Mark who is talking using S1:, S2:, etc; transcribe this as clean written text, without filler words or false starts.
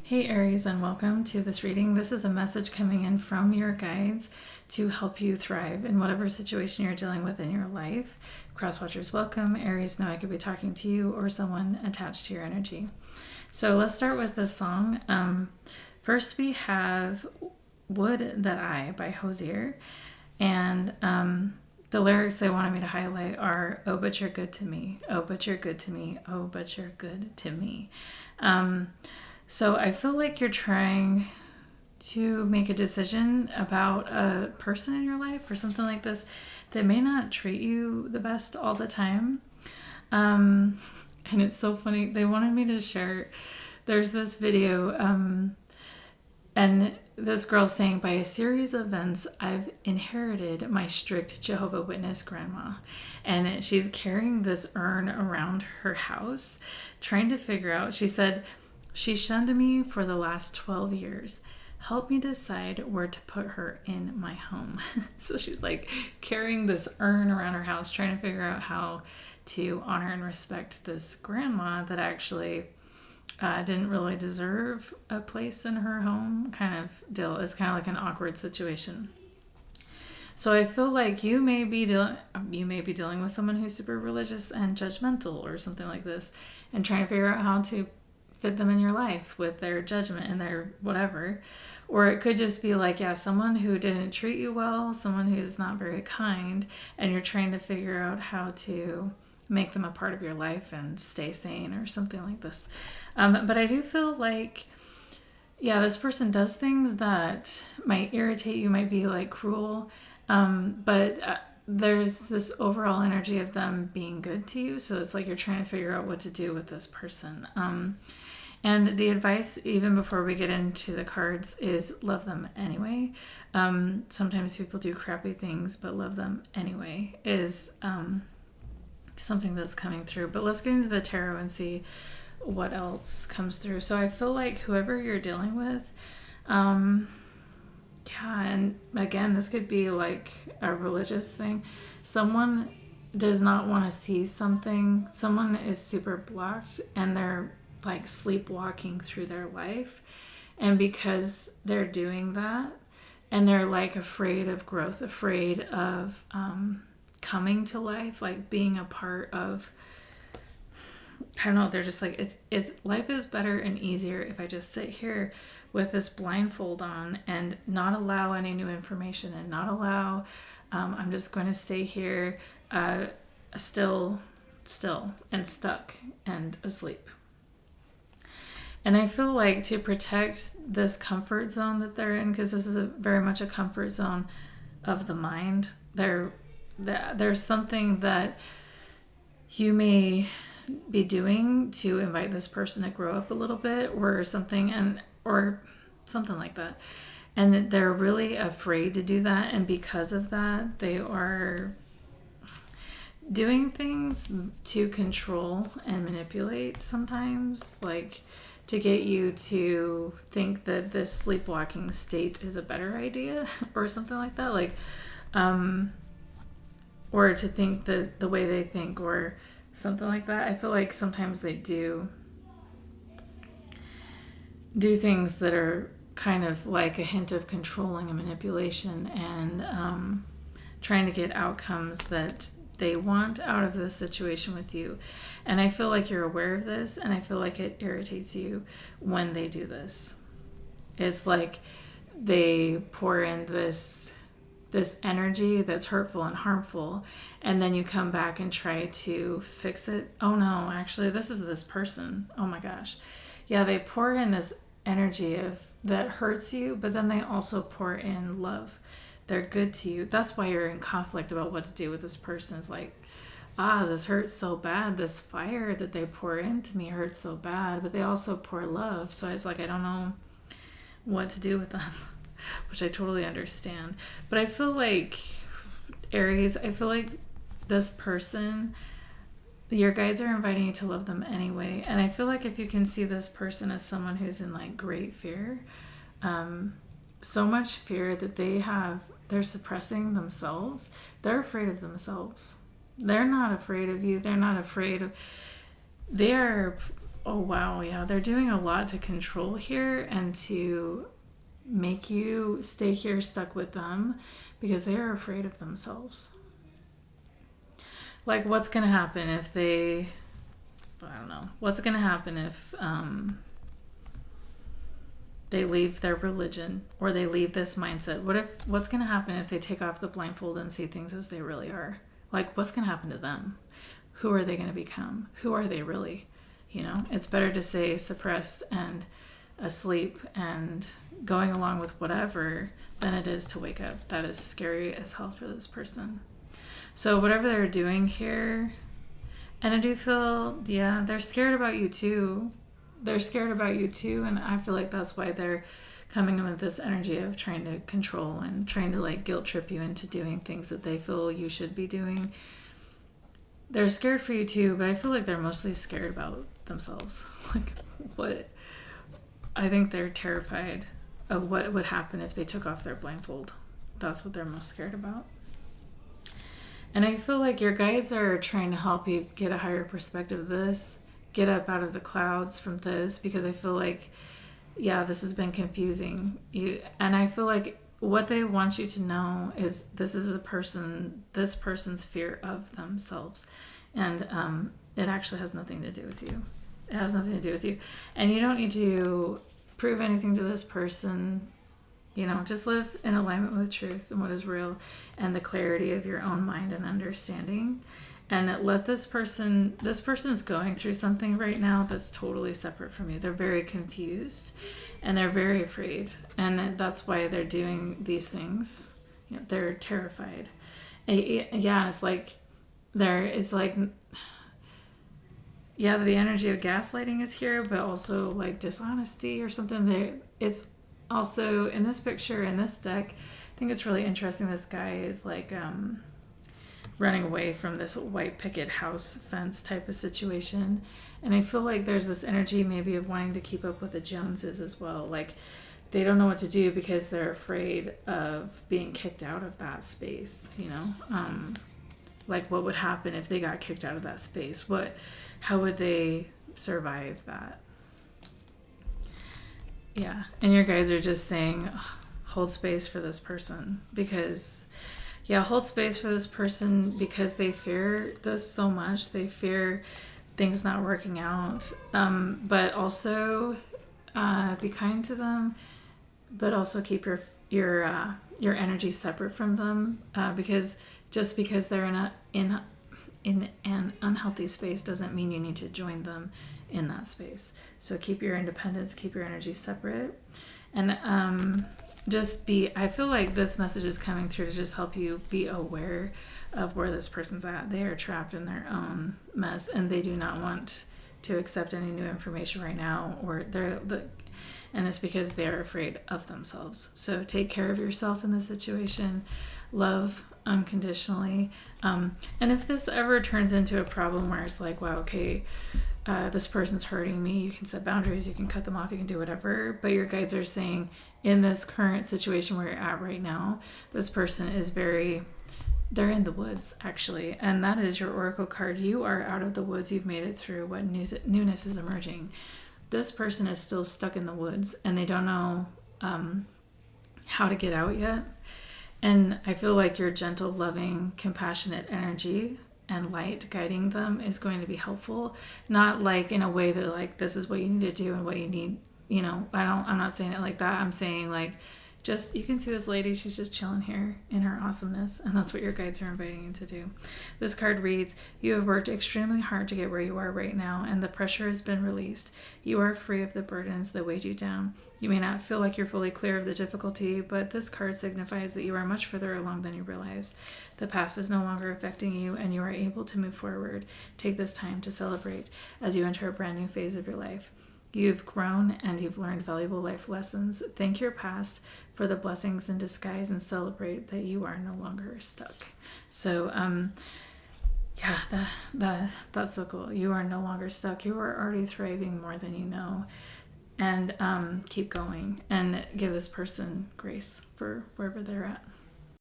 S1: Hey Aries, and welcome to this reading. This is a message coming in from your guides to help you thrive in whatever situation you're dealing with in your life. Crosswatchers, welcome. Aries, know I could be talking to you or someone attached to your energy. So let's start with this song. First we have Would That I by Hozier. And the lyrics they wanted me to highlight are, oh, but you're good to me. Oh, but you're good to me. Oh, but you're good to me. So I feel like you're trying to make a decision about a person in your life or something like this that may not treat you the best all the time. And it's so funny. They wanted me to share. There's this video, and this girl saying, by a series of events, I've inherited my strict Jehovah Witness grandma. And she's carrying this urn around her house, trying to figure out, she said, she shunned me for the last 12 years. Help me decide where to put her in my home. So she's like carrying this urn around her house, trying to figure out how to honor and respect this grandma that actually didn't really deserve a place in her home. Kind of deal. It's kind of like an awkward situation. So I feel like you may be dealing with someone who's super religious and judgmental or something like this, and trying to figure out how to fit them in your life with their judgment and their whatever. Or it could just be like, yeah, someone who didn't treat you well, someone who's not very kind, and you're trying to figure out how to make them a part of your life and stay sane or something like this. But I do feel like, yeah, this person does things that might irritate you, might be like cruel, but there's this overall energy of them being good to you. So it's like you're trying to figure out what to do with this person. And the advice, even before we get into the cards, is love them anyway. Sometimes people do crappy things, but love them anyway is something that's coming through. But let's get into the tarot and see what else comes through. So I feel like whoever you're dealing with, yeah, and again, this could be like a religious thing. Someone does not want to see something. Someone is super blocked and they're like sleepwalking through their life. And because they're doing that and they're like afraid of growth, afraid of coming to life, like being a part of, I don't know, they're just like, it's life is better and easier if I just sit here with this blindfold on and not allow any new information and not allow, I'm just going to stay here still and stuck and asleep. And I feel like to protect this comfort zone that they're in, because this is very much a comfort zone of the mind, there's something that you may be doing to invite this person to grow up a little bit or something, or something like that. And they're really afraid to do that. And because of that, they are doing things to control and manipulate sometimes, like to get you to think that this sleepwalking state is a better idea or something like that. Like, or to think that the way they think or something like that. I feel like sometimes they do things that are kind of like a hint of controlling and manipulation and trying to get outcomes that they want out of this situation with you. And I feel like you're aware of this, and I feel like it irritates you when they do this. It's like they pour in this energy that's hurtful and harmful, and then you come back and try to fix it. Oh no, actually this is this person. Oh my gosh. Yeah, they pour in this energy that hurts you, but then they also pour in love. They're good to you. That's why you're in conflict about what to do with this person. It's like, this hurts so bad. This fire that they pour into me hurts so bad, but they also pour love. So I was like, I don't know what to do with them, which I totally understand. But I feel like, Aries, I feel like this person, your guides are inviting you to love them anyway. And I feel like if you can see this person as someone who's in like great fear, so much fear that they're suppressing themselves. They're afraid of themselves. They're not afraid of you. They're not afraid of, they are Oh, wow. Yeah. They're doing a lot to control here and to make you stay here stuck with them because they are afraid of themselves. Like, what's going to happen if they, I don't know, what's going to happen if they leave their religion or they leave this mindset? What's going to happen if they take off the blindfold and see things as they really are? Like, what's going to happen to them? Who are they going to become? Who are they really? You know, it's better to stay suppressed and asleep and going along with whatever than it is to wake up. That is scary as hell for this person. So whatever they're doing here, and I do feel, yeah, they're scared about you too. They're scared about you too, and I feel like that's why they're coming in with this energy of trying to control and trying to like guilt trip you into doing things that they feel you should be doing. They're scared for you too, but I feel like they're mostly scared about themselves. Like, what? I think they're terrified of what would happen if they took off their blindfold. That's what they're most scared about. And I feel like your guides are trying to help you get a higher perspective of this, get up out of the clouds from this, because I feel like, yeah, this has been confusing. And I feel like what they want you to know is this is this person's fear of themselves. And it actually has nothing to do with you. It has nothing to do with you. And you don't need to prove anything to this person. You know, just live in alignment with truth and what is real and the clarity of your own mind and understanding. And let this person is going through something right now that's totally separate from you. They're very confused and they're very afraid. And that's why they're doing these things. You know, they're terrified. Yeah, it's like, yeah, the energy of gaslighting is here, but also like dishonesty or something. It's also in this picture, in this deck, I think it's really interesting. This guy is like running away from this white picket house fence type of situation. And I feel like there's this energy maybe of wanting to keep up with the Joneses as well. Like they don't know what to do because they're afraid of being kicked out of that space, you know? Like what would happen if they got kicked out of that space? How would they survive that? Yeah, and your guides are just saying, hold space for this person because, yeah, hold space for this person because they fear this so much. They fear things not working out, but also be kind to them, but also keep your energy separate from them because just because they're in an unhealthy space doesn't mean you need to join them in that space. So keep your independence, keep your energy separate, and I feel like this message is coming through to just help you be aware of where this person's at. They are trapped in their own mess and they do not want to accept any new information right now, and it's because they're afraid of themselves. So take care of yourself in this situation. Love unconditionally. And if this ever turns into a problem where it's like, wow, okay, this person's hurting me, you can set boundaries, you can cut them off, you can do whatever. But your guides are saying in this current situation where you're at right now, this person is they're in the woods actually. And that is your oracle card. You are out of the woods. You've made it through what newness is emerging. This person is still stuck in the woods and they don't know how to get out yet. And I feel like your gentle, loving, compassionate energy and light guiding them is going to be helpful. Not like in a way that like, this is what you need to do and what you need, you know, I'm not saying it like that. I'm saying like, just, you can see this lady, she's just chilling here in her awesomeness. And that's what your guides are inviting you to do. This card reads, you have worked extremely hard to get where you are right now, and the pressure has been released. You are free of the burdens that weighed you down. You may not feel like you're fully clear of the difficulty, but this card signifies that you are much further along than you realize. The past is no longer affecting you, and you are able to move forward. Take this time to celebrate as you enter a brand new phase of your life. You've grown and you've learned valuable life lessons. Thank your past for the blessings in disguise and celebrate that you are no longer stuck. So, yeah, that's so cool. You are no longer stuck. You are already thriving more than you know. And keep going and give this person grace for wherever they're at.